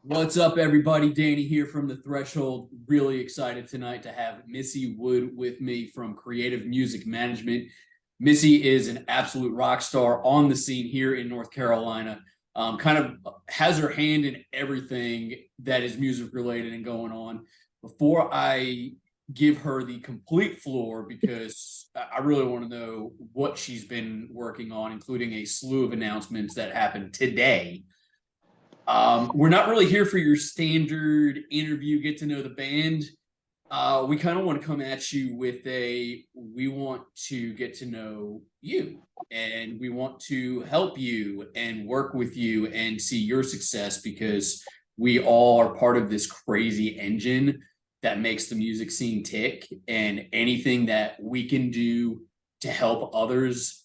What's up, everybody? Danny here from The Threshold. Really excited tonight to have Missy Wood with me from Creative Music Management. Missy is an absolute rock star on the scene here in North Carolina. Kind of has her hand in everything that is music related and going on. Before I give her the complete floor, because I really want to know what she's been working on, including a slew of announcements that happened today. We're not really here for your standard interview, get to know the band. We kind of want to come at you with we want to get to know you and we want to help you and work with you and see your success because we all are part of this crazy engine that makes the music scene tick, and anything that we can do to help others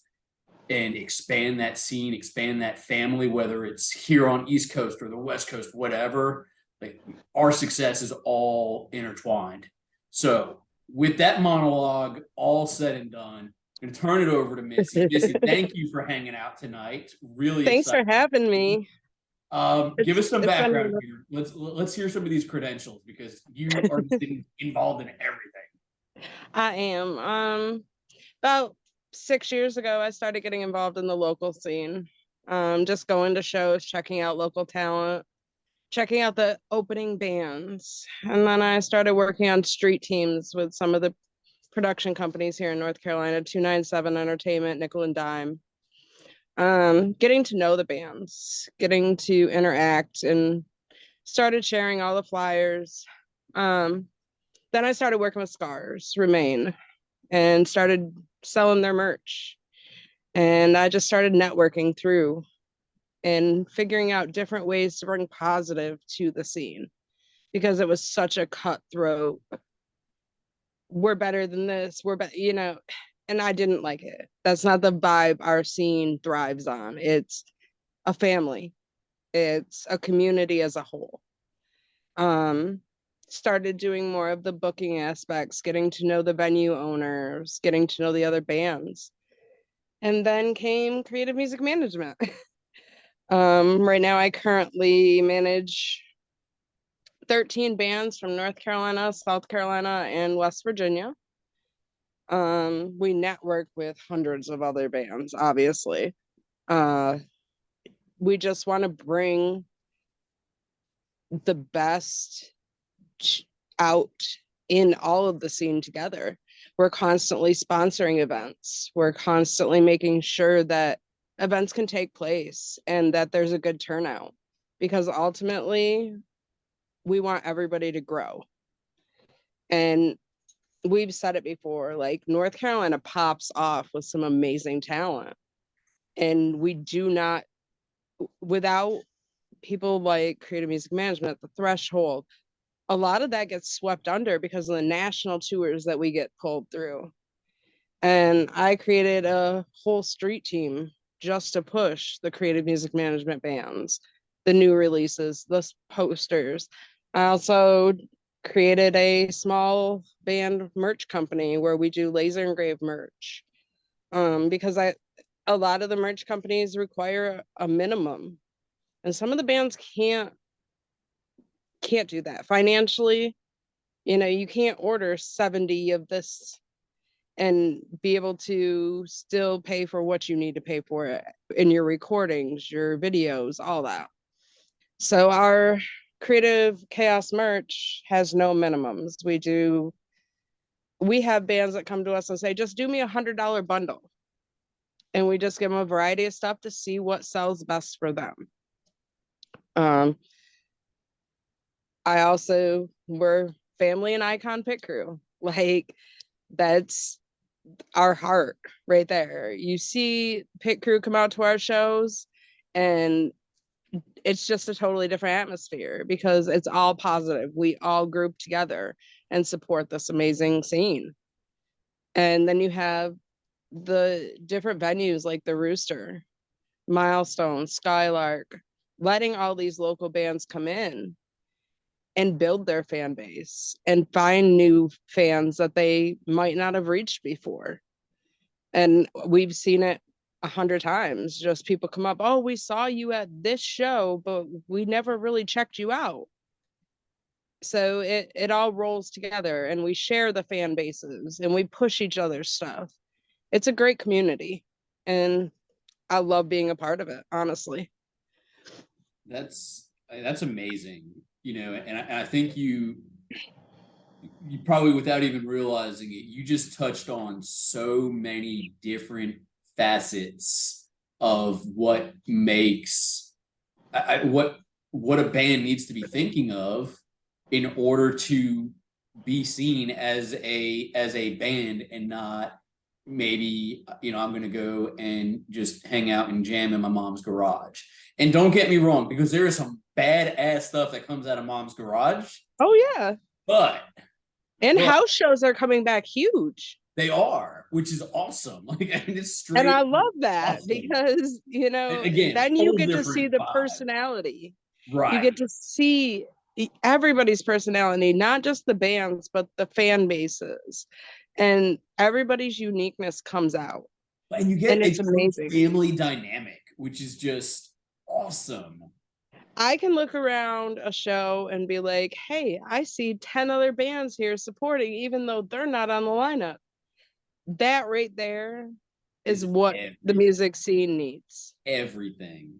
and expand that scene, expand that family, whether it's here on East Coast or the West Coast, whatever. Like, our success is all intertwined. So, with that monologue all said and done, I'm going to turn it over to Missy. Missy, thank you for hanging out tonight. Really Thanks excited. for having me. Give us some It's been background here. Let's hear some of these credentials because you are involved in everything. I am. About 6 years ago, I started getting involved in the local scene. Just going to shows, checking out local talent, checking out the opening bands. And then I started working on street teams with some of the production companies here in North Carolina, 297 Entertainment, Nickel and Dime. Getting to know the bands, getting to interact, and started sharing all the flyers. Um, then I started working with Scars Remain and started selling their merch. And I just started networking through and figuring out different ways to bring positive to the scene because it was such a cutthroat. We're better than this. We're better, and I didn't like it. That's not the vibe our scene thrives on. It's a family, it's a community as a whole. Um, Started doing more of the booking aspects, getting to know the venue owners, getting to know the other bands. And then came creative music management. Right now I currently manage 13 bands from North Carolina, South Carolina, and West Virginia. We network with hundreds of other bands, obviously. Uh, we just want to bring the best out in all of the scene together. We're constantly sponsoring events. We're constantly making sure that events can take place and that there's a good turnout because ultimately we want everybody to grow. And we've said it before, like North Carolina pops off with some amazing talent. And we do not, without people like Creative Music Management, The Threshold, a lot of that gets swept under because of the national tours that we get pulled through. And I created a whole street team just to push the creative music management bands, the new releases, the posters. I also created a small band merch company where we do laser engraved merch. Because a lot of the merch companies require a minimum, and some of the bands can't do that financially. You can't order 70 of this and be able to still pay for what you need to pay for it in your recordings, your videos, all that. So our creative chaos merch has no minimums. We have bands that come to us and say, just do me $100 bundle. And we just give them a variety of stuff to see what sells best for them. We're family and icon pit crew. Like, that's our heart right there. You see pit crew come out to our shows and it's just a totally different atmosphere because it's all positive. We all group together and support this amazing scene. And then you have the different venues like the Rooster, Milestone, Skylark, letting all these local bands come in and build their fan base and find new fans that they might not have reached before. And we've seen it 100 times. Just people come up, oh, we saw you at this show, but we never really checked you out. So it all rolls together, and we share the fan bases and we push each other's stuff. It's a great community, and I love being a part of it, honestly. That's amazing, and I think you probably, without even realizing it, you just touched on so many different facets of what makes what a band needs to be thinking of in order to be seen as a band, and not maybe, I'm going to go and just hang out and jam in my mom's garage. And don't get me wrong, because there is some badass stuff that comes out of mom's garage. Oh yeah. But house shows are coming back huge. They are, which is awesome. Like, it's straight. And I love that awesome. Because, again, then you get to see the personality. Right. You get to see everybody's personality, not just the bands, but the fan bases. And everybody's uniqueness comes out. And you get it's amazing family dynamic, which is just awesome. I can look around a show and be like, hey, I see 10 other bands here supporting, even though they're not on the lineup. That right there is what the music scene needs. Everything.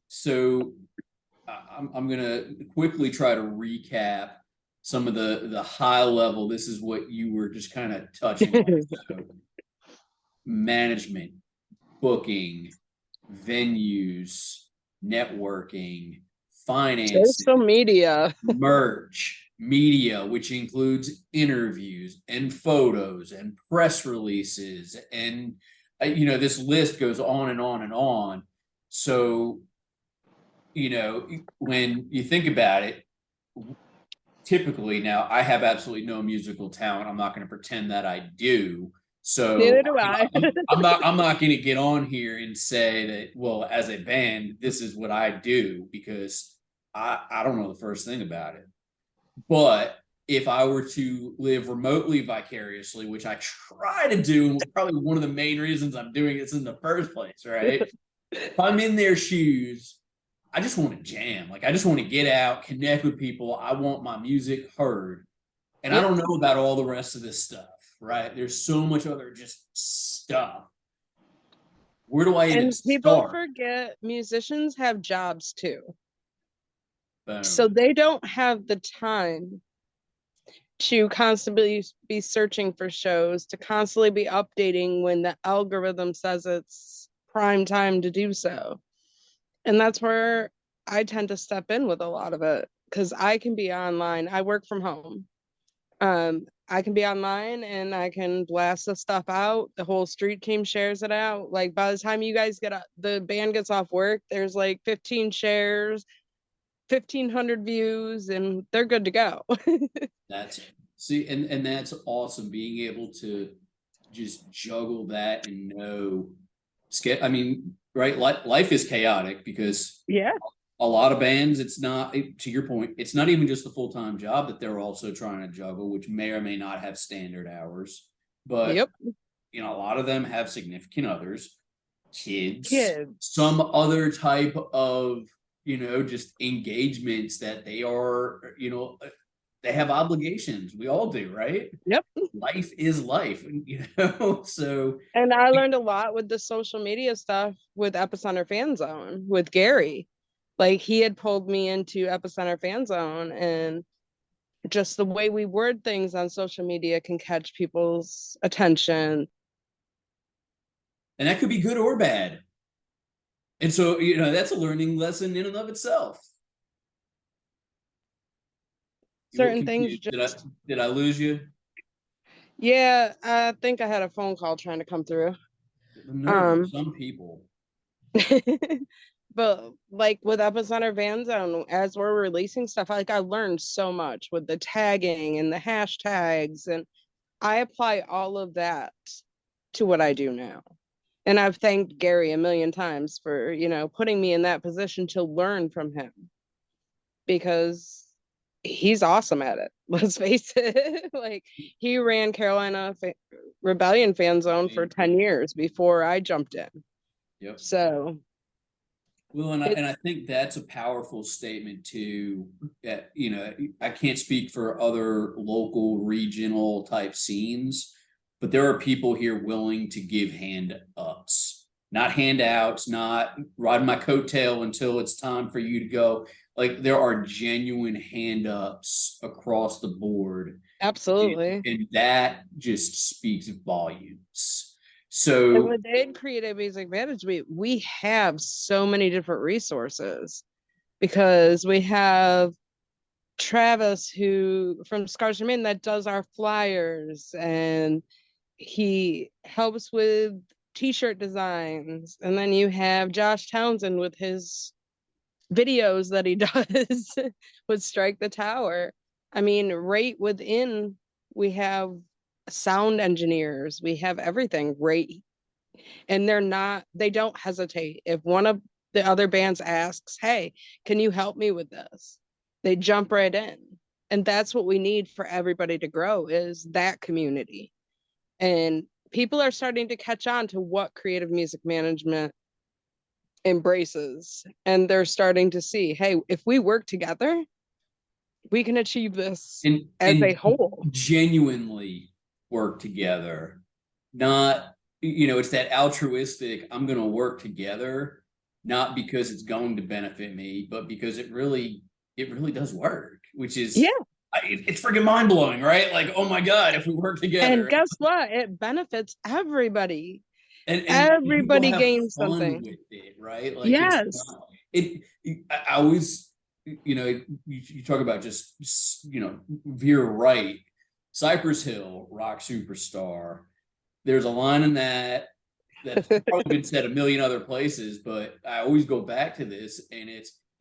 So I'm going to quickly try to recap some of the high level. This is what you were just kind of touching on. So, management, booking, venues, networking, finance, social media, merch, media, which includes interviews and photos and press releases. And, this list goes on and on and on. So, when you think about it, typically, now I have absolutely no musical talent. I'm not going to pretend that I do. So neither do I. I'm not going to get on here and say that, well, as a band, this is what I do, because I don't know the first thing about it. But if I were to live remotely vicariously, which I try to do, and probably one of the main reasons I'm doing this in the first place, right? If I'm in their shoes, I just want to jam. Like, I just want to get out, connect with people. I want my music heard. And I don't know about all the rest of this stuff, right? There's so much other just stuff. Where do I even start? People forget musicians have jobs too. Boom. So they don't have the time to constantly be searching for shows, to constantly be updating when the algorithm says it's prime time to do so. And that's where I tend to step in with a lot of it, because I can be online. I work from home. I can be online and I can blast the stuff out. The whole street team shares it out. Like, by the time you guys the band gets off work, there's like 15 shares, 1,500 views, and they're good to go. That's awesome, being able to just juggle that and know. I mean, right? Life is chaotic, because a lot of bands, it's not, to your point, it's not even just the full-time job that they're also trying to juggle, which may or may not have standard hours. But a lot of them have significant others, kids, some other type of just engagements that they are, they have obligations. We all do, right? Yep. Life is life, so. And I learned a lot with the social media stuff with Epicenter Fan Zone with Gary. Like, he had pulled me into Epicenter Fan Zone, and just the way we word things on social media can catch people's attention. And that could be good or bad. And so, that's a learning lesson in and of itself. Certain things did I lose you? Yeah, I think I had a phone call trying to come through. Some people. But like with Epicenter Fan Zone, as we're releasing stuff, I learned so much with the tagging and the hashtags, and I apply all of that to what I do now. And I've thanked Gary a million times for, putting me in that position to learn from him, because he's awesome at it. Let's face it. Like, he ran Rebellion fan zone for 10 years before I jumped in. Yep. So Well, and I think that's a powerful statement too. You know, I can't speak for other local, regional type scenes, but there are people here willing to give hand ups, not handouts, not ride my coattail until it's time for you to go. Like, there are genuine hand ups across the board, absolutely. and that just speaks volumes. And So, within creative music management, we have so many different resources because we have Travis, who from Scars Remain, that does our flyers, and he helps with t-shirt designs. And then you have Josh Townsend with his videos that he does with Strike the Tower. I mean, right within, we have sound engineers, we have everything right, and they don't hesitate. If one of the other bands asks, hey, can you help me with this, they jump right in. And that's what we need for everybody to grow, is that community. And people are starting to catch on to what creative music management embraces, and they're starting to see, hey, if we work together, we can achieve this as a and whole. genuinely work together, not, you know, it's that altruistic, I'm going to work together, not because it's going to benefit me, but because it really does work, which is, Yeah. it's freaking mind-blowing, right? Like, oh my God, if we work And together, guess what? It benefits everybody. and people Everybody have gains fun something. with it, right? Like, it's Yes. not, I always, you know, you talk about just, you know, veer right. Cypress Hill, rock superstar. There's a line in that's probably been said a million other places, but I always go back to this, and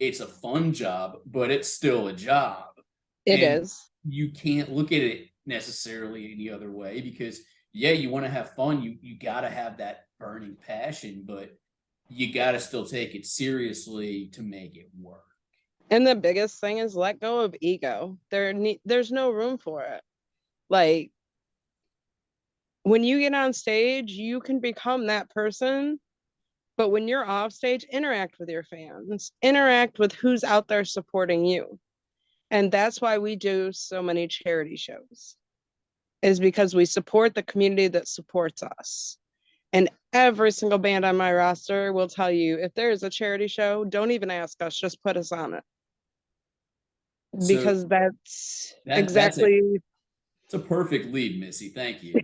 it's a fun job, but it's still a job. It And is. you can't look at it necessarily any other way, because yeah, you want to have fun, you got to have that burning passion, but you got to still take it seriously to make it work. And the biggest thing is let go of ego. There's no room for it. Like, when you get on stage, you can become that person, but when you're off stage, interact with your fans, interact with who's out there supporting you. And that's why we do so many charity shows, is because we support the community that supports us. And every single band on my roster will tell you, if there is a charity show, don't even ask us, just put us on it. So Because that's that's exactly. it's a perfect lead, Missy. Thank you.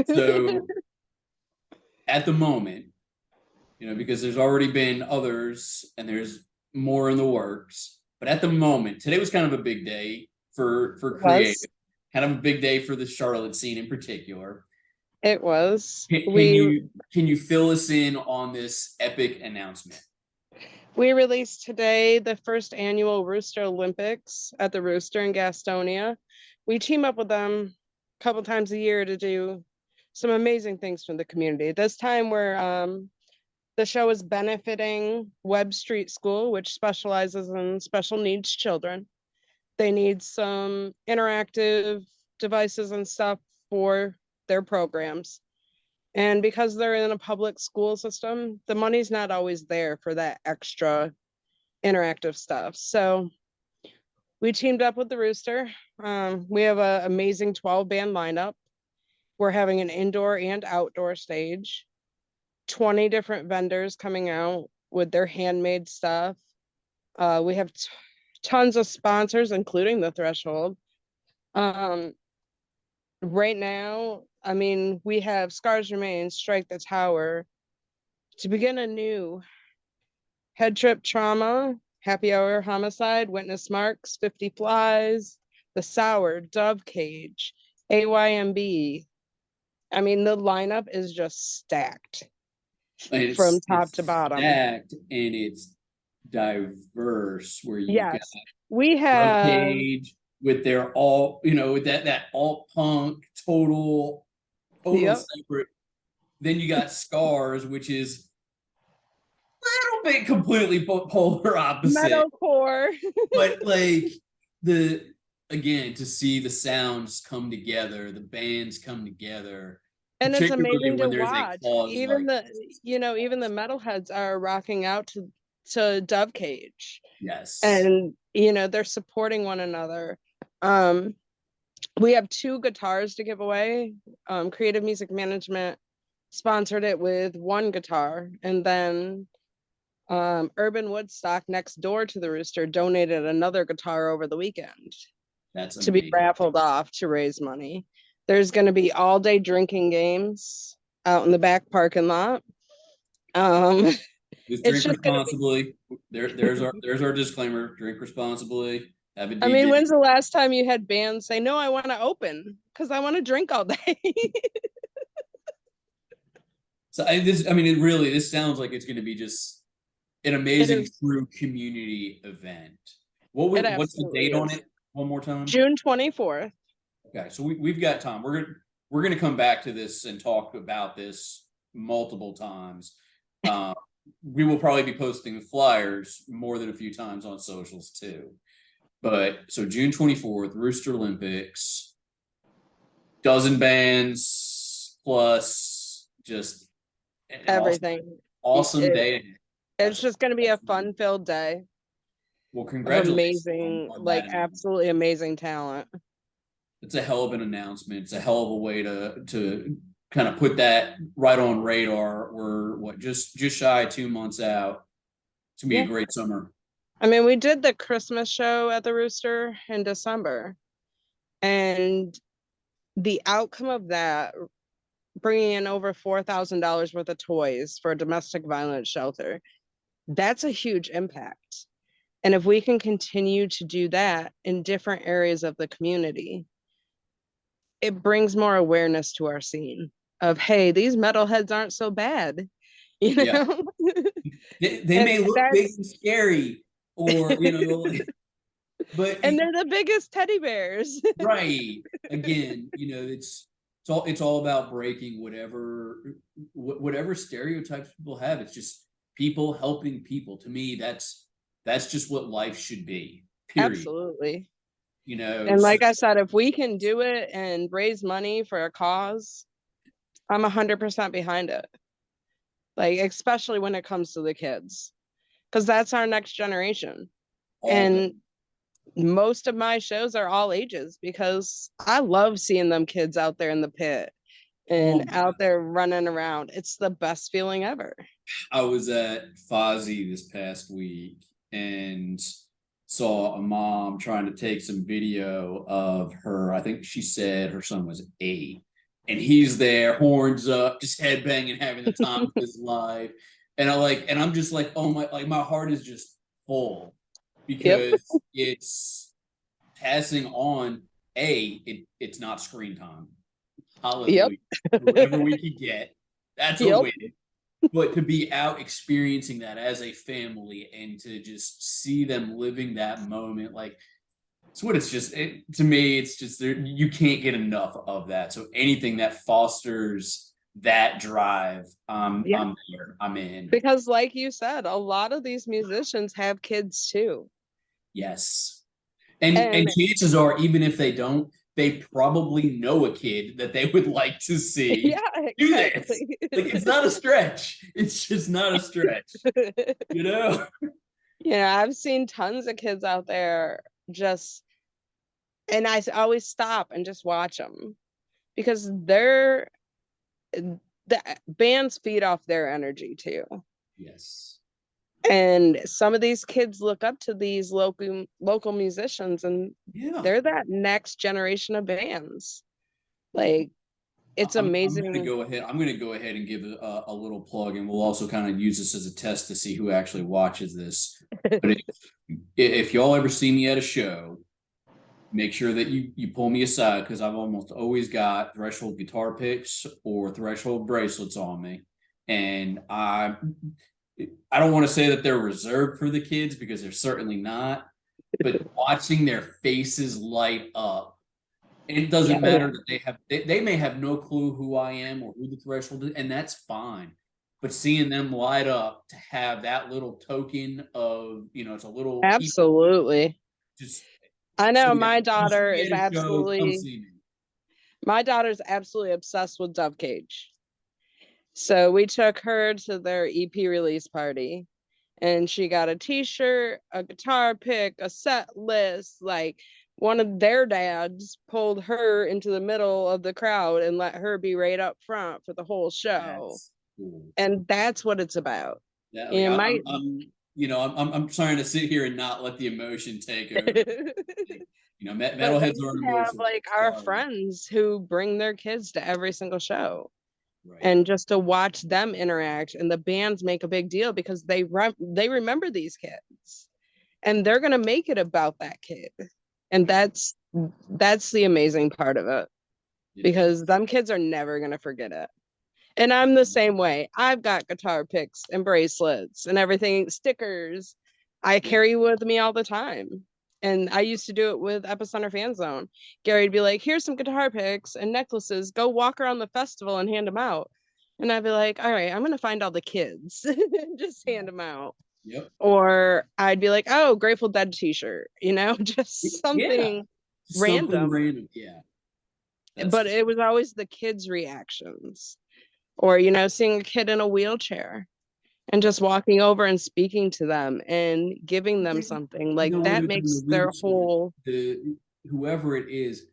So at the moment, you know, because there's already been others and there's more in the works, but at the moment, today was kind of a big day for creative, kind of a big day for the Charlotte scene in particular. It was. Can you fill us in on this epic announcement? We released today the first annual Roosterlympics at the Rooster in Gastonia. We team up with them a couple times a year to do some amazing things for the community. This time the show is benefiting Webb Street School, which specializes in special needs children. They need some interactive devices and stuff for their programs. And because they're in a public school system, the money's not always there for that extra interactive stuff. So we teamed up with the Rooster. We have an amazing 12 band lineup. We're having an indoor and outdoor stage, 20 different vendors coming out with their handmade stuff. We have tons of sponsors, including the Threshold. Right now, I mean, we have Scars Remain, Strike the Tower. To begin anew, Head Trip Trauma, Happy Hour Homicide, Witness Marks, 50 Flies, The Sour, Dove Cage, AYMB. I mean, the lineup is just stacked from top to bottom. Stacked, and it's diverse, where you've got Yes, we Dove have. Cage with their all, you know, with that alt punk total Yep. separate. Then you got Scars, which is a little bit completely polar opposite. Metalcore. But like the again, to see the sounds come together, the bands come together, And it's particularly amazing when to there's a watch. cause Even like the, this. even the metalheads are rocking out to Dove Cage. Yes. And, they're supporting one another. Um, we have 2 guitars to give away. Creative Music Management sponsored it with 1 guitar, and then Urban Woodstock, next door to the Rooster, donated another guitar over the weekend That's to be amazing. raffled off to raise money. There's going to be all day drinking games out in the back parking lot. Just It's drink just going to be, responsibly. There's our disclaimer. Drink responsibly. Have a I mean, DJ. when's the last time you had bands say, no, I want to open because I want to drink all day? So this sounds like it's going to be just an It amazing, is, true community event. it What's the absolutely date on is. it? One more time. June 24th. Okay, so we've got time. We're gonna come back to this and talk about this multiple times. We will probably be posting flyers more than a few times on socials too. But so June 24th, Roosterlympics, dozen bands plus just an Everything. awesome It, day. it's That's just going to be a awesome. fun-filled day Well, of congratulations amazing, on like that announcement. absolutely amazing talent. It's a hell of an announcement. It's a hell of a way to kind of put that right on radar. We're just shy of 2 months out. It's gonna be a Yeah. great summer. I mean, we did the Christmas show at the Rooster in December, and the outcome of that, bringing in over $4,000 worth of toys for a domestic violence shelter, that's a huge impact. And if we can continue to do that in different areas of the community, it brings more awareness to our scene of, hey, these metalheads aren't so bad, Yeah, they and may look big that's and scary, or but and they're the biggest teddy bears. right again, it's all about breaking whatever stereotypes people have. It's just people helping people. To me, that's just what life should be. Period. Absolutely. You know. And So like I said, if we can do it and raise money for a cause, I'm 100% behind it. Like, especially when it comes to the kids, because that's our next generation. all day. And most of my shows are all ages because I love seeing them kids out there in the pit Oh and my out God. there running around. It's the best feeling ever. I was at Fozzy this past week and saw a mom trying to take some video of her. I think she said her son was 8. And he's there, horns up, just headbanging, having the time of his life. And I'm just like, oh my heart is just full Yep. because it's passing on. It's not screen time. Yep. Hallelujah. Whatever we could get, that's a Yep. win. But to be out experiencing that as a family and to just see them living that moment, like it's what it's just to me, it's just there, you can't get enough of that. So anything that fosters that drive, Yeah. I'm there, I'm in. Because, like you said, a lot of these musicians have kids too. Yes. And And chances are, even if they don't, they probably know a kid that they would like to see yeah, do this. exactly. Like it's not a stretch. It's just not a stretch, you know? Yeah, I've seen tons of kids out there just, and always stop and just watch them because the bands feed off their energy too. Yes. And some of these kids look up to these local musicians, and Yeah. they're that next generation of bands. Like, it's I'm going to amazing. go ahead. I'm going to go ahead and give a little plug, and we'll also kind of use this as a test to see who actually watches this. But if y'all ever see me at a show, make sure that you pull me aside because I've almost always got Threshold guitar picks or Threshold bracelets on me, and I don't want to say that they're reserved for the kids because they're certainly not. But watching their faces light up, and it Yeah, doesn't matter that they may have no clue who I am or who the Threshold is, and that's fine. But seeing them light up to have that little token of, it's a little keep absolutely. just I So know yeah, you see me at a show, come see me. my daughter's absolutely obsessed with Dove Cage. So we took her to their EP release party and she got a t-shirt, a guitar pick, a set list. Like one of their dads pulled her into the middle of the crowd and let her be right up front for the whole show. That's cool. And that's what it's about. Yeah, like You might I'm trying to sit here and not let the emotion take over. but then Metalheads are we an have emotional. like our Sorry. friends who bring their kids to every single show. Right. And just to watch them interact and the bands make a big deal because they remember these kids and they're going to make it about that kid. And that's the amazing part of it It because is. them kids are never going to forget it. And I'm the same way. I've got guitar picks and bracelets and everything, stickers I Yeah. carry with me all the time. And I used to do it with Epicenter Fan Zone. Gary'd be like, here's some guitar picks and necklaces. Go walk around the festival and hand them out. And I'd be like, all right, I'm going to find all the kids and just hand them out. Yep. Or I'd be like, oh, Grateful Dead t-shirt, just Yeah. something Something random. random. Yeah. That's But it was always the kids' reactions or seeing a kid in a wheelchair and just walking over and speaking to them and giving them something like whether that it's in the makes their wheelchair, whole the whoever it is,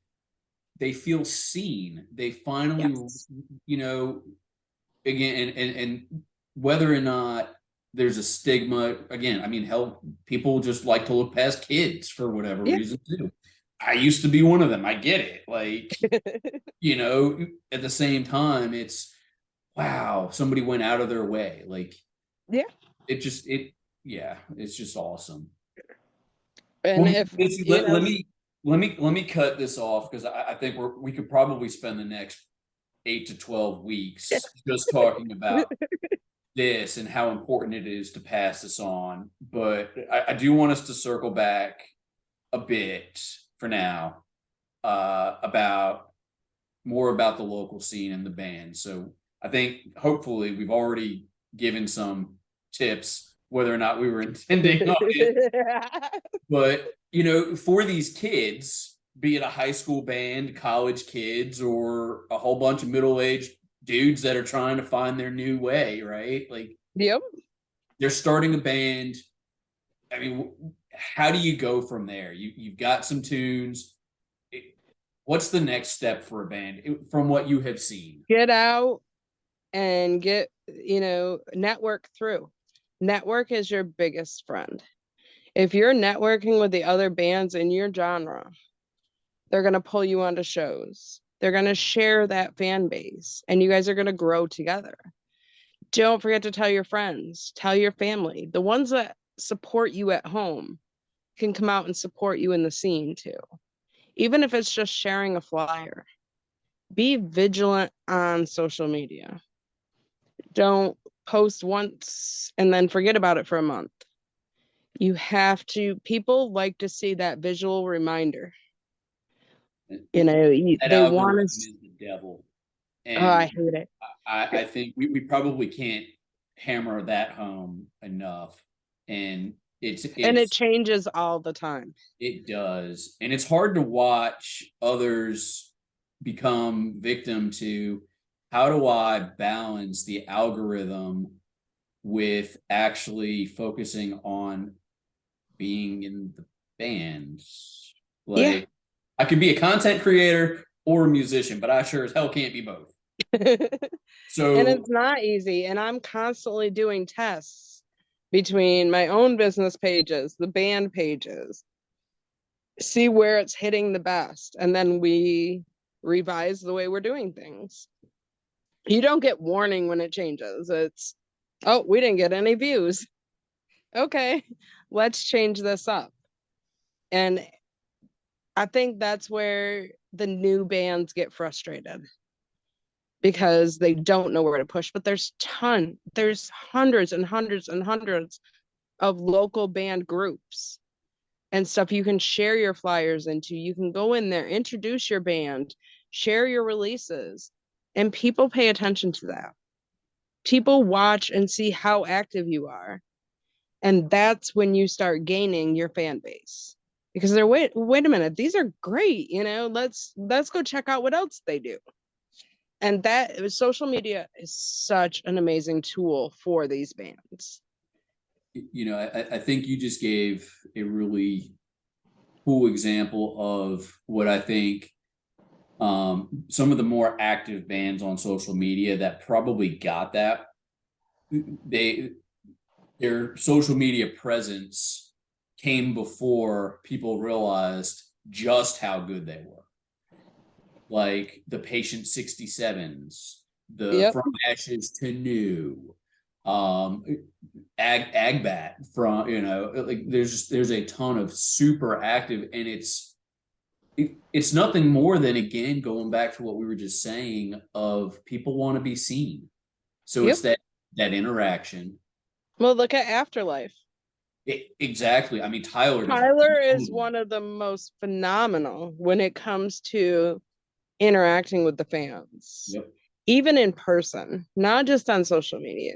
they feel seen. They finally, yes you know, again, and whether or not there's a stigma, again, I mean, hell, people just like to look past kids for whatever yeah reason too. I used to be one of them. I get it. Like, at the same time, it's wow, somebody went out of their way. Like yeah yeah, it's just awesome. and Well, if Missy, let me cut this off because I think we could probably spend the next 8 to 12 weeks just talking about this and how important it is to pass this on. But I do want us to circle back a bit for now about more about the local scene and the band. So I think hopefully we've already given some tips, whether or not we were intending on it. But for these kids, be it a high school band, college kids, or a whole bunch of middle-aged dudes that are trying to find their new way, right? Like yep they're starting a band. I mean, how do you go from there? You've got some tunes. What's the next step for a band from what you have seen? get out and get network is your biggest friend. If you're networking with the other bands in your genre, they're going to pull you onto shows. They're going to share that fan base and you guys are going to grow together. Don't forget to tell your friends, tell your family. The ones that support you at home can come out and support you in the scene too. Even if it's just sharing a flyer, be vigilant on social media. Don't post once and then forget about it for a month. People like to see that visual reminder. That They want algorithm to. is the devil. Oh, I And hate it. I think we probably can't hammer that home enough. And And it changes all the time. it does. And it's hard to watch others become victim to how do I balance the algorithm with actually focusing on being in the band. Yeah. Like I could be a content creator or a musician, but I sure as hell can't be both. And So it's not easy. And I'm constantly doing tests between my own business pages, the band pages, see where it's hitting the best. And then we revise the way we're doing things. You don't get warning when it changes. It's, oh, we didn't get any views. Okay, let's change this up. And I think that's where the new bands get frustrated because they don't know where to push. But there's hundreds and hundreds and hundreds of local band groups and stuff you can share your flyers into. You can go in there, introduce your band, share your releases, and people pay attention to that. People watch and see how active you are. And that's when you start gaining your fan base. because they're wait a minute, these are great, let's go check out what else they do. And that social media is such an amazing tool for these bands. I think you just gave a really cool example of what I think some of the more active bands on social media that probably got that. Their social media presence came before people realized just how good they were. Like the Patient 67s, the Yep. From Ashes to New, Agbat from, like there's a ton of super active, and it's nothing more than, again, going back to what we were just saying, of people want to be seen. So Yep. it's that interaction. Well, look at Afterlife. Exactly. I mean, Tyler does a Tyler is phenomenal. one of the most phenomenal when it comes to interacting with the fans, Yep. even in person, not just on social media.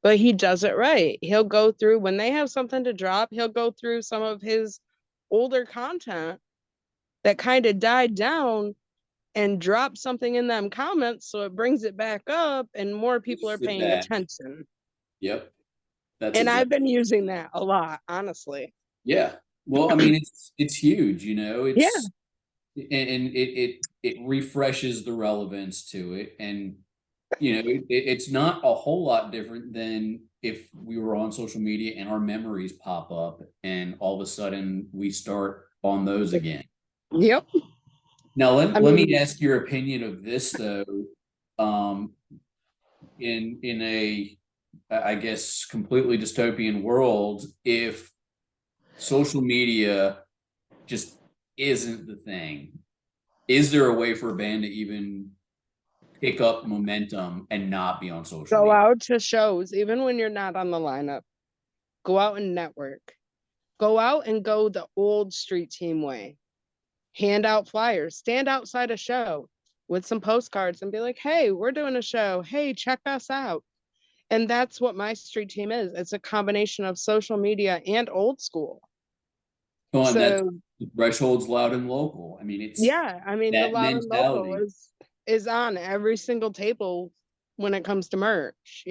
But he does it right. He'll go through when they have something to drop, he'll go through some of his older content that kind of died down and drop something in them comments so it brings it back up and more people are Pushes it paying back. attention. Yep. That's And I've exactly. been using that a lot, honestly. Yeah. Well, I mean, it's huge, Yeah. and it refreshes the relevance to it. And it's not a whole lot different than if we were on social media and our memories pop up and all of a sudden we start on those again. Yep. Now I let me mean, ask your opinion of this though. Um, in a, I guess, completely dystopian world, if social media just isn't the thing, is there a way for a band to even pick up momentum and not be on social go media? out to shows, even when you're not on the lineup. Go out and network. Go out and go the old street team way. Hand out flyers, stand outside a show with some postcards and be like, hey, we're doing a show. Hey, check us out. And that's what my street team is. It's a combination of social media and old school. Oh, and that's So the threshold's loud and local. I mean, it's yeah, I mean the that loud and local mentality. is on every single table when it comes to merch.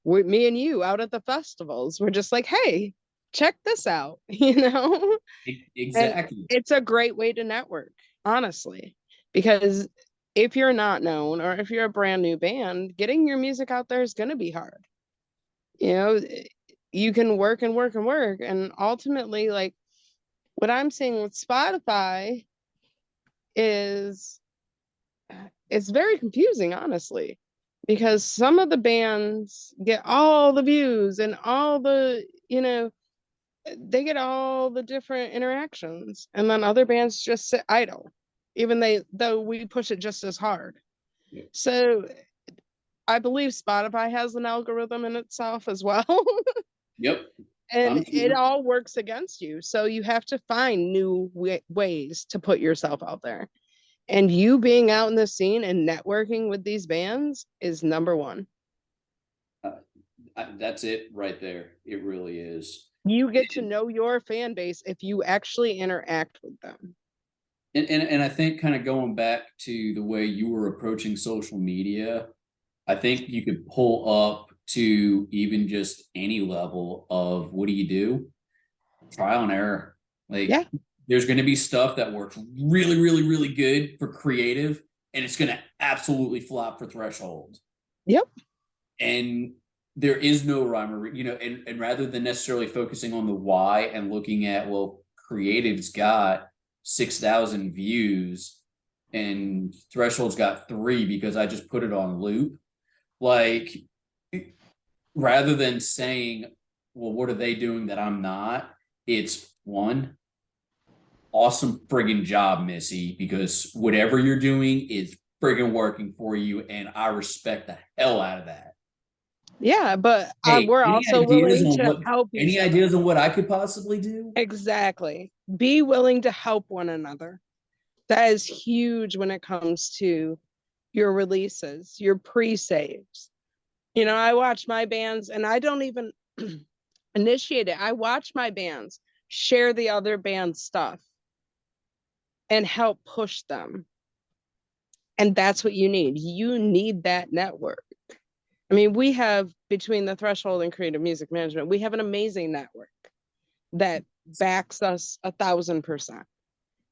With me and you out at the festivals, we're just like, hey, check this out, And Exactly. it's a great way to network, honestly, because if you're not known or if you're a brand new band, getting your music out there is going to be hard. You know, you can work and work and work. And ultimately, like what I'm seeing with Spotify is it's very confusing, honestly, because some of the bands get all the views and all they get all the different interactions, and then other bands just sit idle, even though we push it just as hard. Yep. So I believe Spotify has an algorithm in itself as well. Yep. And I'm it sure. all works against you. So you have to find new ways to put yourself out there. And you being out in the scene and networking with these bands is number one. Uh, that's it right there. It really is. You get to know your fan base if you actually interact with them. And I think, kind of going back to the way you were approaching social media, I think you could pull up to even just any level of, what do you do? Trial and error. Yeah. Like, there's going to be stuff that works really, really, really good for creative, and it's going to absolutely flop for threshold. Yep. And there is no rhyme or, and rather than necessarily focusing on the why and looking at, well, creative's got 6,000 views and threshold's got 3 because I just put it on loop. Like, rather than saying, well, what are they doing that I'm not? It's one, awesome friggin' job, Missy, because whatever you're doing is friggin' working for you, and I respect the hell out of that. Yeah, but Hey, we're also willing to help each any other. ideas on what I could possibly do? Exactly. Be willing to help one another. That is huge when it comes to your releases, your pre-saves. I watch my bands and I don't even initiate it. I watch my bands share the other band's stuff and help push them. And that's what you need. You need that network. I mean, we have, between the Threshold and Creative Music Management, we have an amazing network that backs us 1,000%.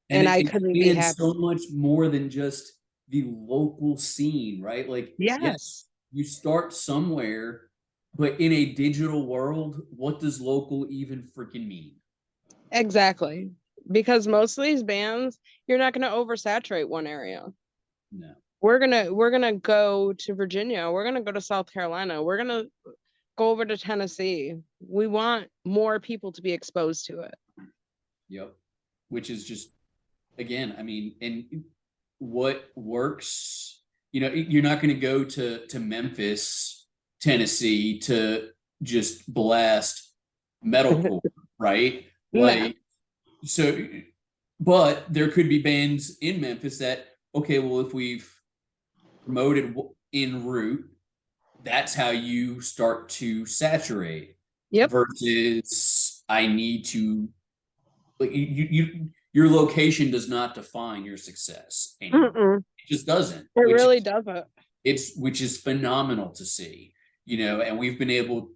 And I couldn't be happy. So much more than just the local scene, right? Like, yes, you start somewhere, but in a digital world, what does local even freaking mean? Exactly. Because most of these bands, you're not going to oversaturate one area. No. We're gonna go to Virginia. We're gonna go to South Carolina. We're gonna go over to Tennessee. We want more people to be exposed to it. Yep. Which is just, again, I mean, and what works, you know, you're not going to go to Memphis, Tennessee to just blast metalcore, right? Like, so, but there could be bands in Memphis that, okay, well, if we've promoted en route, that's how you start to saturate. Yep. Versus I need to, like, your location does not define your success anymore. It just doesn't. It really doesn't. Which is phenomenal to see, you know, and we've been able,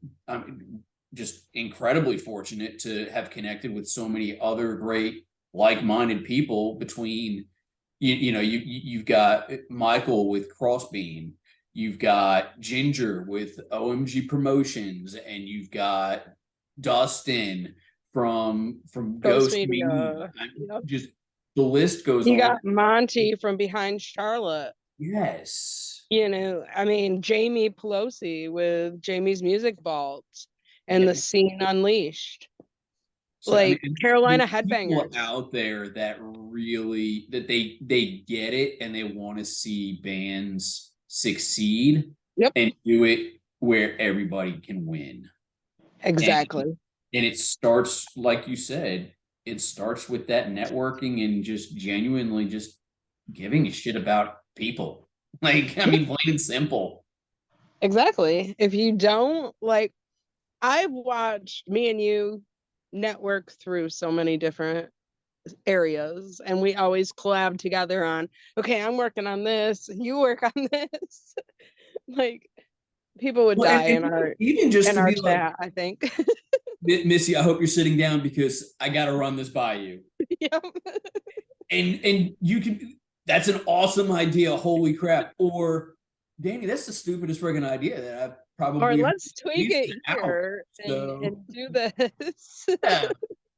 just incredibly fortunate to have connected with so many other great like-minded people between, you know, you've got Michael with Crossbeam, you've got Ginger with OMG Promotions, and you've got Dustin from Ghost Media. Yep. Just the list goes on. You got Monty from Behind Charlotte. Yes. You know, I mean, Jamie Pelosi with Jamie's Music Vault and the Scene Unleashed. So, like, I mean, Carolina Headbangers out there that really, that they get it and they want to see bands succeed. Yep. And do it where everybody can win. Exactly. And it starts, like you said, it starts with that networking and just genuinely just giving a shit about people. Like, I mean, plain and simple. Exactly. If you don't, like, I've watched me and you network through so many different areas, and we always collab together on, okay, I'm working on this, you work on this. Like, people would die in our, even just in our chat, like, I think. Missy, I hope you're sitting down because I got to run this by you. Yep. And you can, that's an awesome idea. Holy crap. Or, Danny, that's the stupidest friggin' idea that I've probably. Or let's tweak it here and do this. Yeah.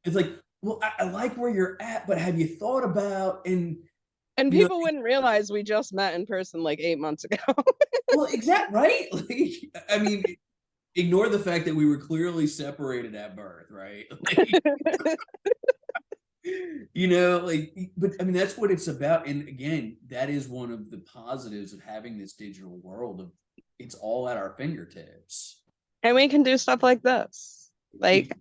It's like, well, I like where you're at, but have you thought about, and people wouldn't realize we just met in person like 8 months ago. Well, exactly, right? Like, I mean, ignore the fact that we were clearly separated at birth, right? Like, you know, like, but I mean, that's what it's about. And again, that is one of the positives of having this digital world of, it's all at our fingertips. And we can do stuff like this. Like,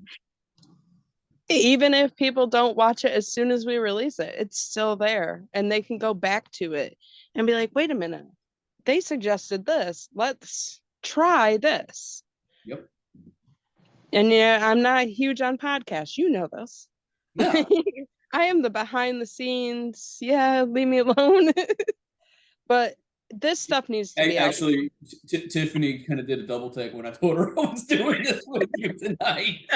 even if people don't watch it as soon as we release it, it's still there and they can go back to it and be like, wait a minute, they suggested this, let's try this. Yep. And yeah, I'm not huge on podcasts, you know this. No. I am the behind the scenes, yeah, leave me alone. But this stuff needs to be actually Tiffany kind of did a double take when I told her I was doing this with you tonight.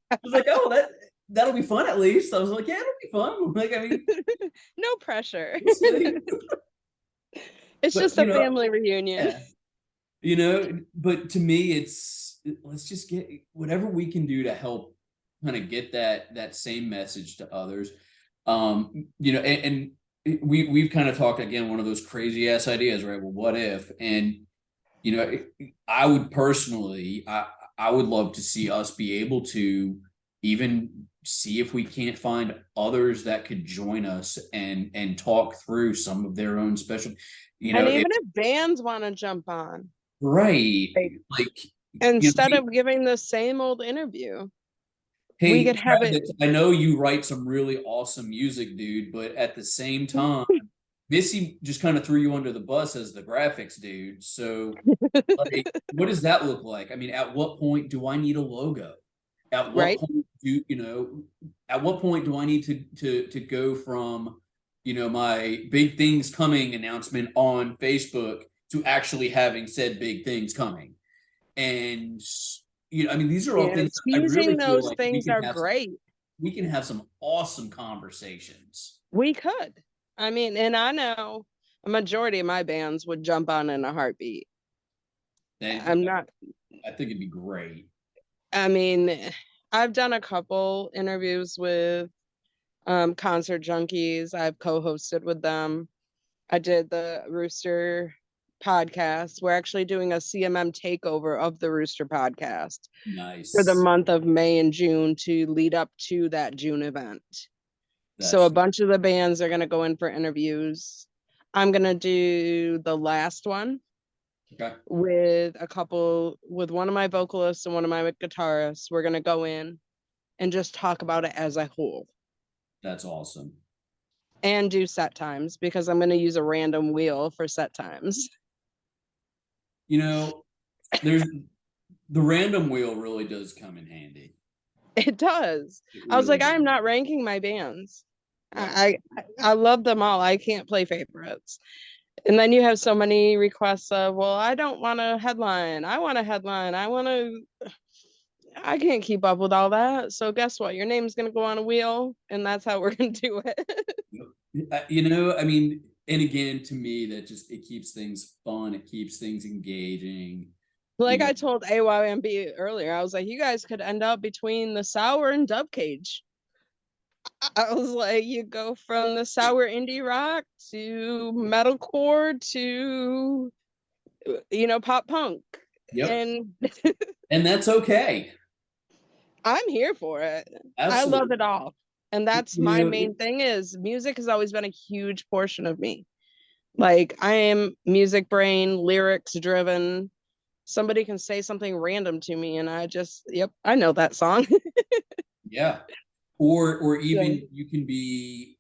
I was like, oh, that'll be fun at least. I was like, yeah, it'll be fun. Like, I mean, no pressure. It's just a family reunion. Yeah. You know, but to me, it's, let's just get whatever we can do to help kind of get that same message to others. You know, and we've kind of talked, again, one of those crazy ass ideas, right? Well, what if? And, you know, I would personally, I would love to see us be able to even see if we can't find others that could join us and talk through some of their own special, you know, and even if bands want to jump on, right? Like, instead of giving the same old interview, hey, we could have it. I know you write some really awesome music, dude, but at the same time, Missy just kind of threw you under the bus as the graphics dude. So, like, what does that look like? I mean, at what point do I need a logo? At what point do, at what point do I need to go from, my big things coming announcement on Facebook to actually having said big things coming? And I mean, these are all Yeah, things I teasing really feel those like things are great. we can have some awesome conversations. We could. I mean, and I know a majority of my bands would jump on in a heartbeat. And I'm not, I think it'd be great. I mean, I've done a couple interviews with concert junkies. I've co-hosted with them. I did the Rooster podcast. We're actually doing a CMM takeover of the Rooster podcast for the Nice. month of May and June to lead up to that June event. So a That's bunch of the bands are going to go in for interviews. I'm going to do the last one okay. with one of my vocalists and one of my guitarists. We're going to go in and just talk about it as a whole That's awesome. and do set times because I'm going to use a random wheel for set times. You know, there's the random wheel really does come in handy. It does. It I was really like, does. I'm not ranking my bands. Yep. I love them all. I can't play favorites. And then you have so many requests of, well, I don't want a headline. I want a headline. I can't keep up with all that. So guess what? Your name's gonna go on a wheel, and that's how we're gonna do it. I mean, and again, to me, that just it keeps things fun. It keeps things engaging. You Like know, I told AYMB earlier, I was like, you guys could end up between the Sour and Dub Cage. I was like, you go from the sour indie rock to metalcore to pop punk. yep. And And that's okay. I'm here for it. I love Absolutely. it all. And that's You my know, main thing is music has always been a huge portion of me. Like I am music brain, lyrics driven. Somebody can say something random to me and I just, yep, I know that song. yeah. Or So, even you can be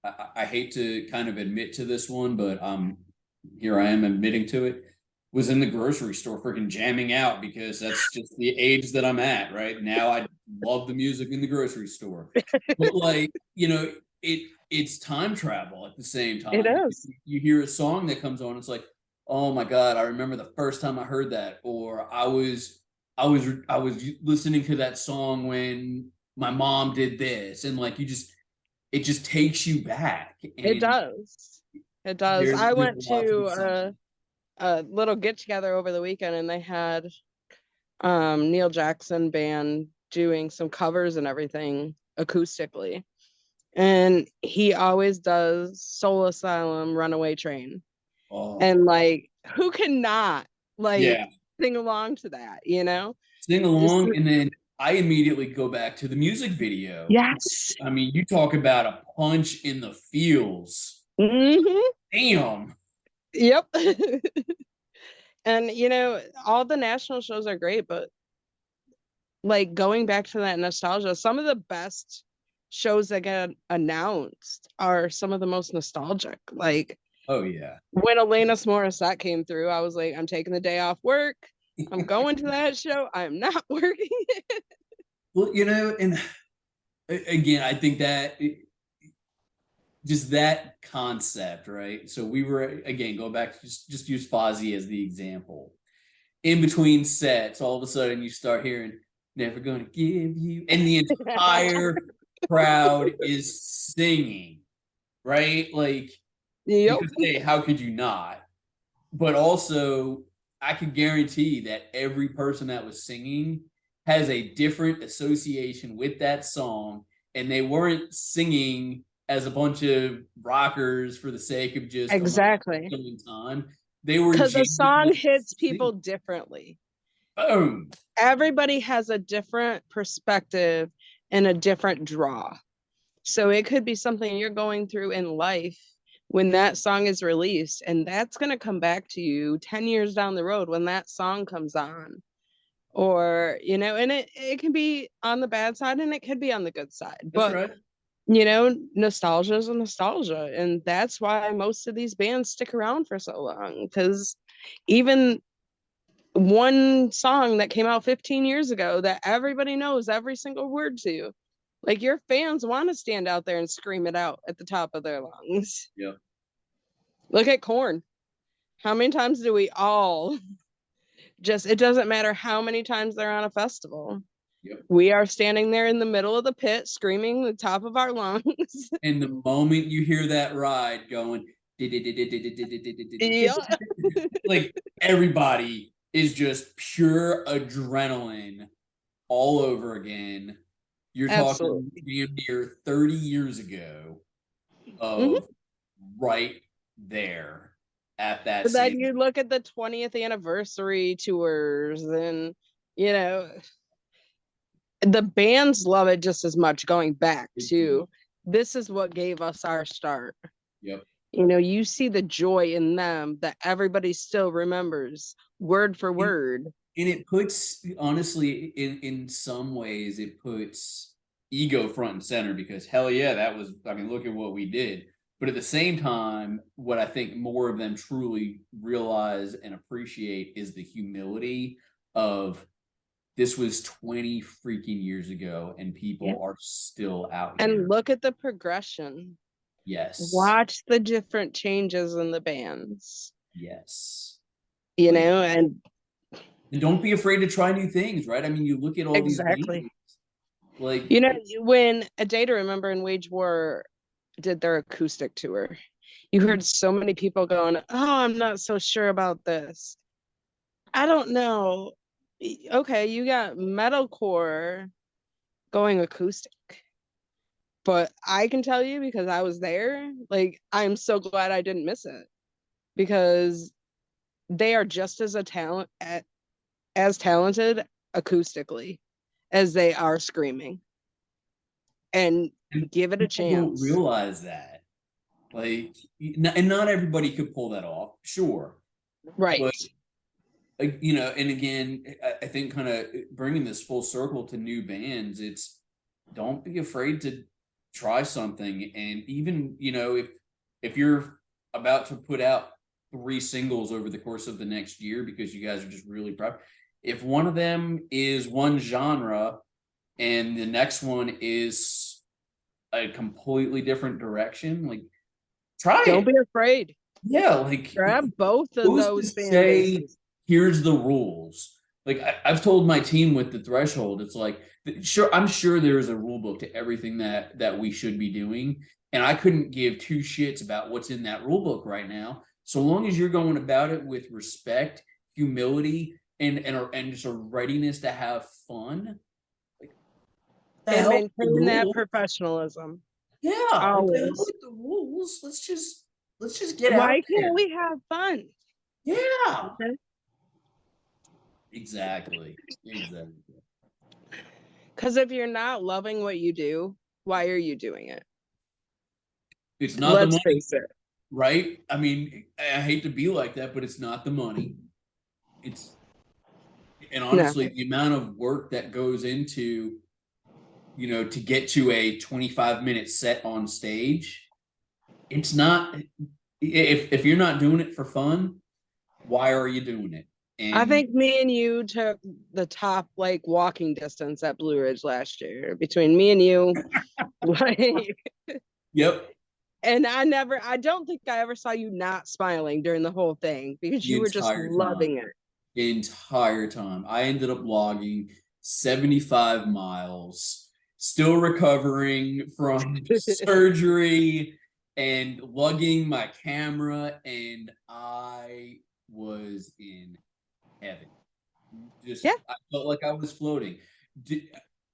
I hate to kind of admit to this one, but here I am admitting to it. Was in the grocery store freaking jamming out because that's just the age that I'm at right now. I love the music in the grocery store, but like it's time travel at the same it time. is. You hear a song that comes on, it's like, oh my god, I remember the first time I heard that, or I was listening to that song when my mom did this, and like it just takes you back, It and does. It does. I there's went a lot to be to said. a little get together over the weekend and they had Neil Jackson band doing some covers and everything acoustically. And he always does Soul Asylum, Runaway Train. Oh And like, who cannot yeah, like sing along to that, you know? sing It's- along, and then I immediately go back to the music video. yes. I mean, you talk about a punch in the feels. Hmm. Damn. Yep. And all the national shows are great, but like going back to that nostalgia, some of the best shows that get announced are some of the most nostalgic. Like Oh yeah. when Alanis Morissette came through, I was like, I'm taking the day off work. I'm going to that show. I'm not working. Well, and again, I think that just that concept, right? So we were again going back to just use Fozzy as the example. In between sets, all of a sudden you start hearing "Never Gonna Give You," and the entire crowd is singing, right? Like, Yep. because hey, how could you not? But also, I could guarantee that every person that was singing has a different association with that song, and they weren't singing as a bunch of rockers for the sake of just Exactly. killing time. They were Because a song genuinely hits singing. people differently. Boom. Everybody has a different perspective and a different draw. So it could be something you're going through in life when that song is released, and that's going to come back to you 10 years down the road when that song comes on. Or, and it can be on the bad side and it could be on the good side. That's But, right. nostalgia is a nostalgia. And that's why most of these bands stick around for so long. Because even one song that came out 15 years ago that everybody knows every single word to. Like your fans want to stand out there and scream it out at the top of their lungs. Yep. Look at Corn. How many times do we all just, it doesn't matter how many times they're on a festival. Yep. We are standing there in the middle of the pit screaming the top of our lungs. And the moment you hear that ride going, Yeah. like everybody is just pure adrenaline all over again. You're talking Absolutely. damn near 30 years ago Mhm. of right there at that But then same. you look at the 20th anniversary tours and, you know, the bands love it just as much going back to this is what gave us our start. Yep. You know, you see the joy in them that everybody still remembers word for And, word. and it puts, honestly, in some ways, it puts ego front and center because hell yeah, that was, I mean, look at what we did. But at the same time, what I think more of them truly realize and appreciate is the humility of this was 20 freaking years ago and Yeah. people are still out And here. look at the progression. Yes. Watch the different changes in the bands, Yes. you Like, know, and and don't be afraid to try new things, right? I mean, you look at all these exactly. bands, like, You know, when A Day to Remember and Wage War did their acoustic tour, you heard so many people going, "Oh, I'm not so sure about this. I don't know." Okay, you got metalcore going acoustic, but I can tell you because I was there, like I'm so glad I didn't miss it because they are just as a talent as talented acoustically as they are screaming, and and give it a people don't chance. realize that. Like, and not everybody could pull that off, sure. Right. But, and again, I think kind of bringing this full circle to new bands, it's don't be afraid to try something. And even, if you're about to put out 3 singles over the course of the next year because you guys are just really proud, if one of them is one genre and the next one is a completely different direction, like try Don't it. be afraid. Yeah, like Grab both of who's to those fan say bases. here's the rules? Like I've told my team with the threshold, it's like sure, I'm sure there is a rule book to everything that we should be doing, and I couldn't give two shits about what's in that rule book right now. So long as you're going about it with respect, humility, and just a readiness to have fun, like the And hell with the maintain that rules. professionalism Yeah, like the hell always. with the rules. Let's just get out Why there. can't we have fun? Yeah. Okay. Exactly. Exactly. Because if you're not loving what you do, why are you doing it? It's not the Let's money, face it. right? I mean, I hate to be like that, but it's not the money. It's and No. honestly, the amount of work that goes into, to get to a 25-minute set on stage, it's not if you're not doing it for fun, why are you doing it? I And think me and you took the top like walking distance at Blue Ridge last year between me and you. Like, yep, and I don't think I ever saw you not smiling during the whole thing because the you were just entire time. loving it. The entire time. I ended up logging 75 miles, still recovering from surgery and lugging my camera, and I was in heaven. Yeah. I felt like I was floating.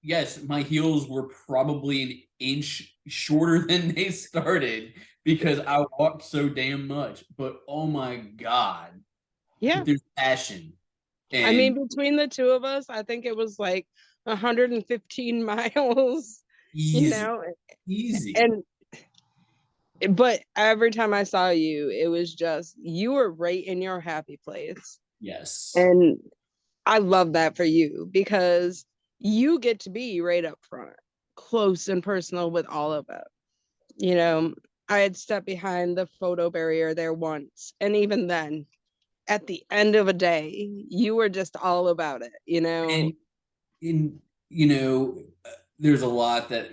Yes, my heels were probably an inch shorter than they started because I walked so damn much. But oh my God, Yeah. there's passion. I mean, And between the two of us, I think it was like 115 miles, you easy, know, easy. and but every time I saw you, it was just you were right in your happy place. Yes. And I love that for you because you get to be right up front, close and personal with all of it. You know, I had stepped behind the photo barrier there once, and even then, at the end of a day, you were just all about it, you know? And in there's a lot that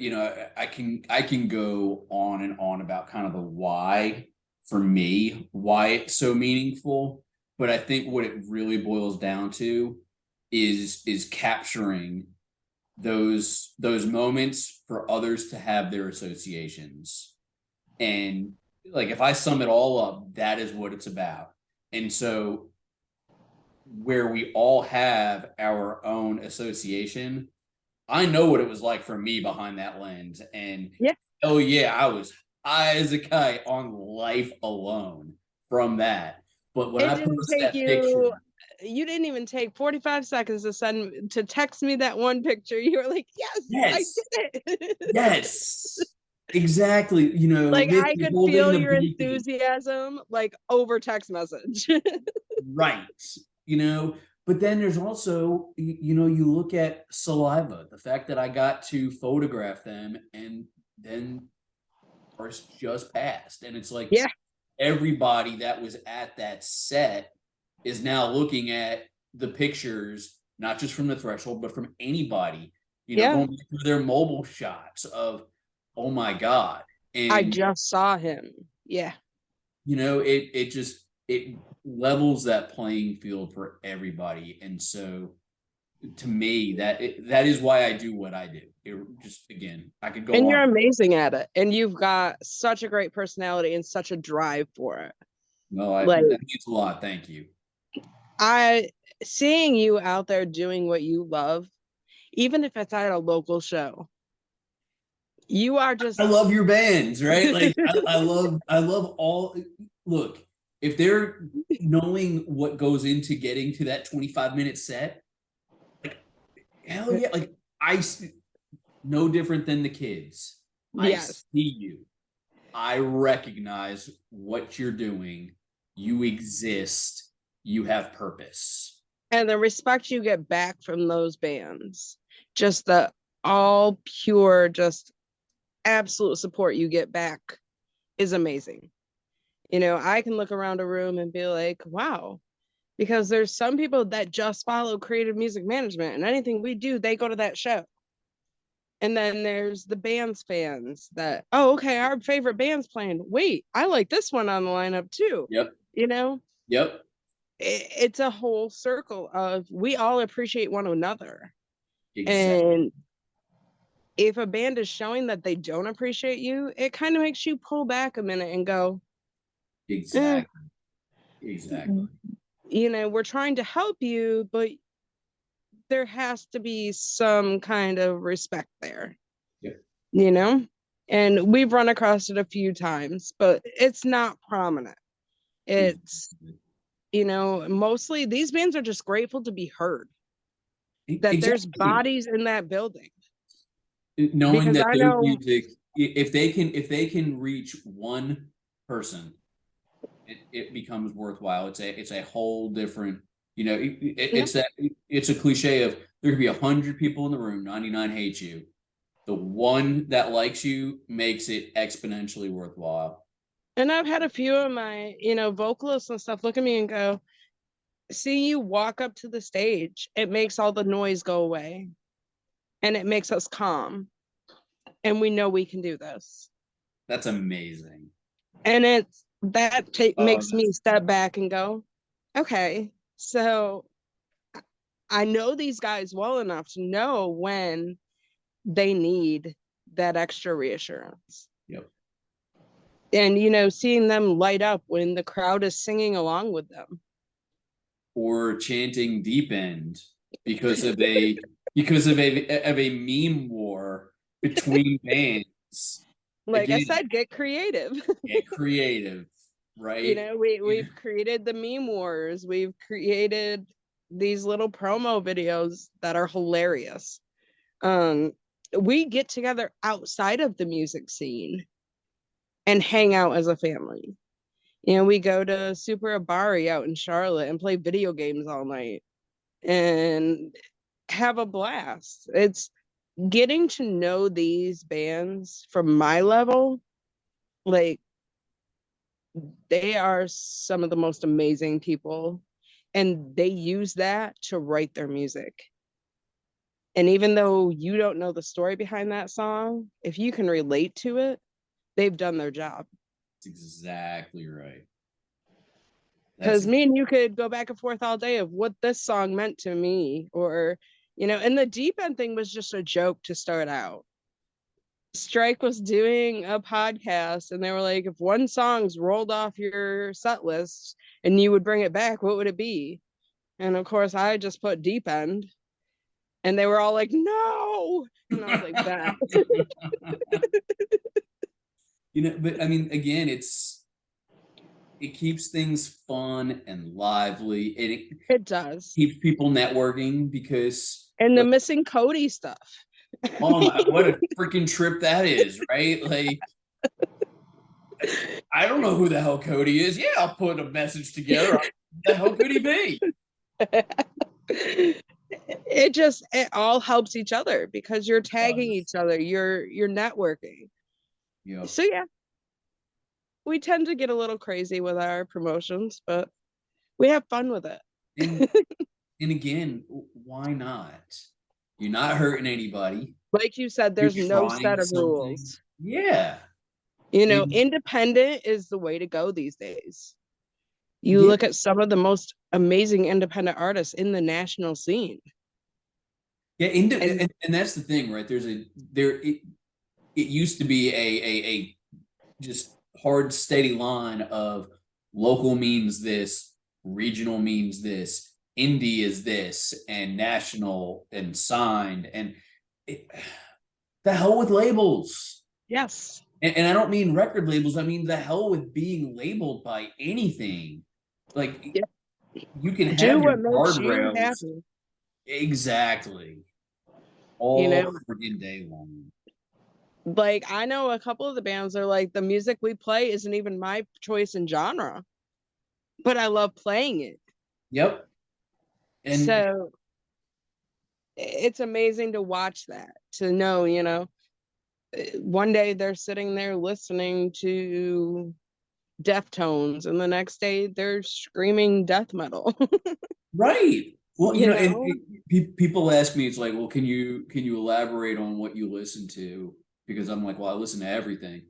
I can go on and on about kind of the why, for me, why it's so meaningful. But I think what it really boils down to is capturing those moments for others to have their associations. And like, if I sum it all up, that is what it's about. And so, where we all have our own association, I know what it was like for me behind that lens. And Yeah. oh yeah, I was high as a kite on life alone from that. But when It I didn't post take that picture, you didn't even take 45 seconds to text me that one picture. You were like, yes, I yes, did it. yes, exactly. Like I Missy could holding feel the your beacon, enthusiasm like over text message. right? You know, but then there's also, you look at Saliva, the fact that I got to photograph them, and then ours just passed. And it's like, Yeah, everybody that was at that set is now looking at the pictures, not just from the threshold, but from anybody, yeah. going through their mobile shots of, oh my God. I And, just saw him. Yeah. it levels that playing field for everybody. And so, to me, that is why I do what I do. It just, again, I could go And on. you're amazing at it. And you've got such a great personality and such a drive for it. No, Like that means a lot. Thank you. I seeing you out there doing what you love, even if it's at a local show, you are I just love your bands, right? Like, I love all. Look, if they're knowing what goes into getting to that 25-minute set, like, hell yeah. Like, no different than the kids. I yes. see you. I recognize what you're doing. You exist. You have purpose. And the respect you get back from those bands, just the all pure, just absolute support you get back is amazing. I can look around a room and be like, wow, because there's some people that just follow creative music management and anything we do, they go to that show. And then there's the band's fans that, oh, okay, our favorite band's playing. Wait, I like this one on the lineup too. Yep. You know, Yep. it's a whole circle of we all appreciate one another. Exactly. And if a band is showing that they don't appreciate you, it kind of makes you pull back a minute and go, eh, Exactly. Exactly. we're trying to help you, but there has to be some kind of respect there, Yep. you know? And we've run across it a few times, but it's not prominent. It's, Exactly. mostly these bands are just grateful to be heard, that there's Exactly. bodies in that building. Knowing Because that I their know, music, if they can reach one person, it becomes worthwhile. It's a whole different, yeah, it's a cliche of, there could be 100 people in the room, 99 hate you. The one that likes you makes it exponentially worthwhile. and I've had a few of my, vocalists and stuff look at me and go, see you walk up to the stage, it makes all the noise go away and it makes us calm. And we know we can do this. That's amazing. And it's that Oh, makes me that's step back and go, okay, so I know these guys well enough to know when they need that extra reassurance. yep. And, seeing them light up when the crowd is singing along with them. Or chanting deep end because of a meme war between bands. Like I Again, said, get creative. get creative, right? We've created the meme wars. We've created these little promo videos that are hilarious. Um, we get together outside of the music scene and hang out as a family. We go to Super Abari out in Charlotte and play video games all night and have a blast. It's getting to know these bands from my level, like They are some of the most amazing people, and they use that to write their music. And even though you don't know the story behind that song, if you can relate to it, they've done their job. That's exactly right. That's Because me and you could go back and forth all day of what this song meant to me, or, and the deep end thing was just a joke to start out. Strike was doing a podcast and they were like, if one song's rolled off your set list and you would bring it back, what would it be? And of course, I just put deep end and they were all like, no. And I was like, that. But I mean, again, it keeps things fun and lively, and it It does. keeps people networking because And the missing Cody stuff. oh my, what a freaking trip that is, right? Like, I don't know who the hell Cody is. Yeah, I'll put a message together. Who the hell could he be? It all helps each other because you're tagging each other, you're networking. Yeah. So yeah, we tend to get a little crazy with our promotions, but we have fun with it. And again, why not? You're not hurting anybody. Like you said, there's no set of rules. Yeah. Independent is the way to go these days. You look at some of the most amazing independent artists in the national scene. Yeah, and that's the thing, right? It used to be a just hard, steady line of local means this, regional means this, indie is this, and national and signed, and the hell with labels. Yes. And I don't mean record labels. I mean the hell with being labeled by anything. Like you can have do your what makes you happy. Exactly. All freaking day long. Like I know a couple of the bands are like, the music we play isn't even my choice in genre, but I love playing it. Yep. And so it's amazing to watch that, to know, one day they're sitting there listening to Deftones and the next day they're screaming death metal. Right. Well, people ask me, it's like, well, can you elaborate on what you listen to? Because I'm like, well, I listen to everything.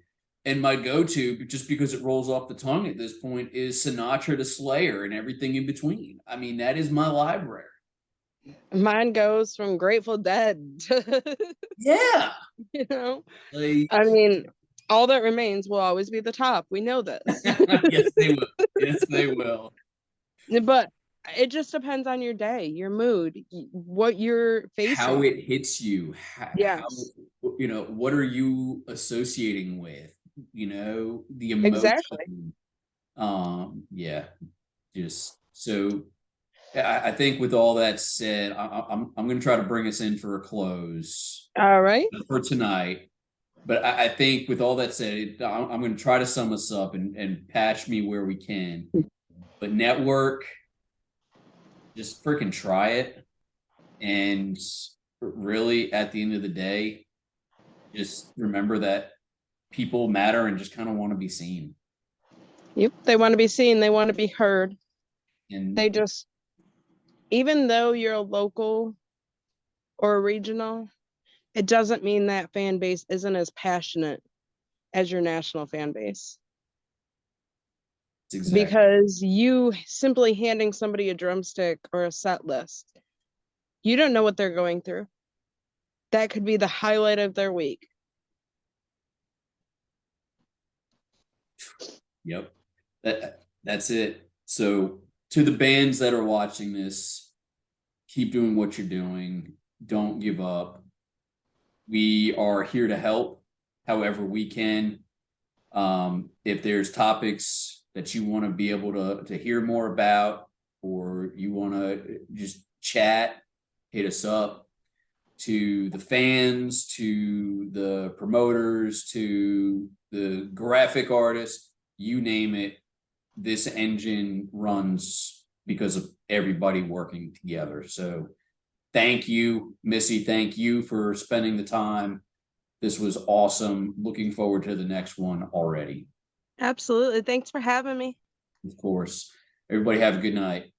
And my go-to, just because it rolls off the tongue at this point, is Sinatra to Slayer and everything in between. I mean, that is my library. Mine goes from Grateful Dead to yeah. Like, I mean, All That Remains will always be the top. We know this. Yes, they will. Yes, they will. But it just depends on your day, your mood, what you're facing, how it hits you. Yes. What are you associating with? The emotion. Exactly. Yeah. Just so I think with all that said, I'm going to try to bring us in for a close. All right. For tonight. But I think with all that said, I'm going to try to sum us up and patch me where we can. But network, just freaking try it. And really, at the end of the day, just remember that people matter and just kind of want to be seen. Yep. They want to be seen. They want to be heard. And they just, even though you're a local or a regional, it doesn't mean that fan base isn't as passionate as your national fan base. Exactly. Because you simply handing somebody a drumstick or a set list, you don't know what they're going through. That could be the highlight of their week. Yep. That's it. So to the bands that are watching this, keep doing what you're doing. Don't give up. We are here to help however we can. If there's topics that you want to be able to hear more about, or you want to just chat, hit us up. To the fans, to the promoters, to the graphic artists, you name it, this engine runs because of everybody working together. So thank you, Missy. Thank you for spending the time. This was awesome. Looking forward to the next one already. Absolutely. Thanks for having me. Of course. Everybody have a good night.